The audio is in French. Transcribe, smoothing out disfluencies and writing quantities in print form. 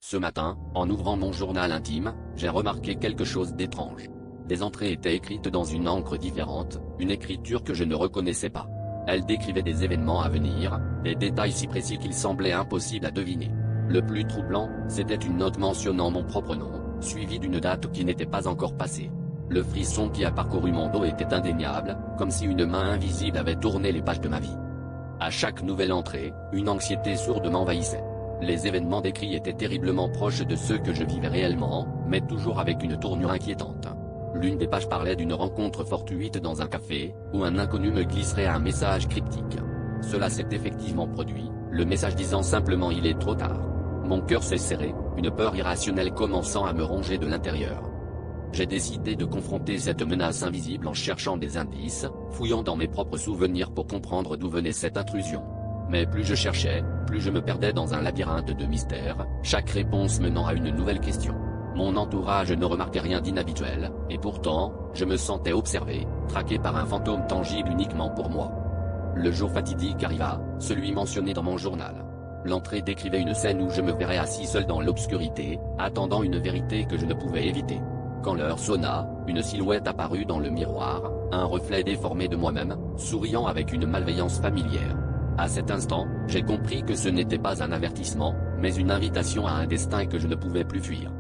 Ce matin, en ouvrant mon journal intime, j'ai remarqué quelque chose d'étrange. Des entrées étaient écrites dans une encre différente, une écriture que je ne reconnaissais pas. Elles décrivaient des événements à venir, des détails si précis qu'il semblait impossible à deviner. Le plus troublant, c'était une note mentionnant mon propre nom, suivie d'une date qui n'était pas encore passée. Le frisson qui a parcouru mon dos était indéniable, comme si une main invisible avait tourné les pages de ma vie. À chaque nouvelle entrée, une anxiété sourde m'envahissait. Les événements décrits étaient terriblement proches de ceux que je vivais réellement, mais toujours avec une tournure inquiétante. L'une des pages parlait d'une rencontre fortuite dans un café, où un inconnu me glisserait un message cryptique. Cela s'est effectivement produit, le message disant simplement « il est trop tard ». Mon cœur s'est serré, une peur irrationnelle commençant à me ronger de l'intérieur. J'ai décidé de confronter cette menace invisible en cherchant des indices, fouillant dans mes propres souvenirs pour comprendre d'où venait cette intrusion. Mais plus je cherchais, plus je me perdais dans un labyrinthe de mystères, chaque réponse menant à une nouvelle question. Mon entourage ne remarquait rien d'inhabituel, et pourtant, je me sentais observé, traqué par un fantôme tangible uniquement pour moi. Le jour fatidique arriva, celui mentionné dans mon journal. L'entrée décrivait une scène où je me verrais assis seul dans l'obscurité, attendant une vérité que je ne pouvais éviter. Quand l'heure sonna, une silhouette apparut dans le miroir, un reflet déformé de moi-même, souriant avec une malveillance familière. À cet instant, j'ai compris que ce n'était pas un avertissement, mais une invitation à un destin que je ne pouvais plus fuir.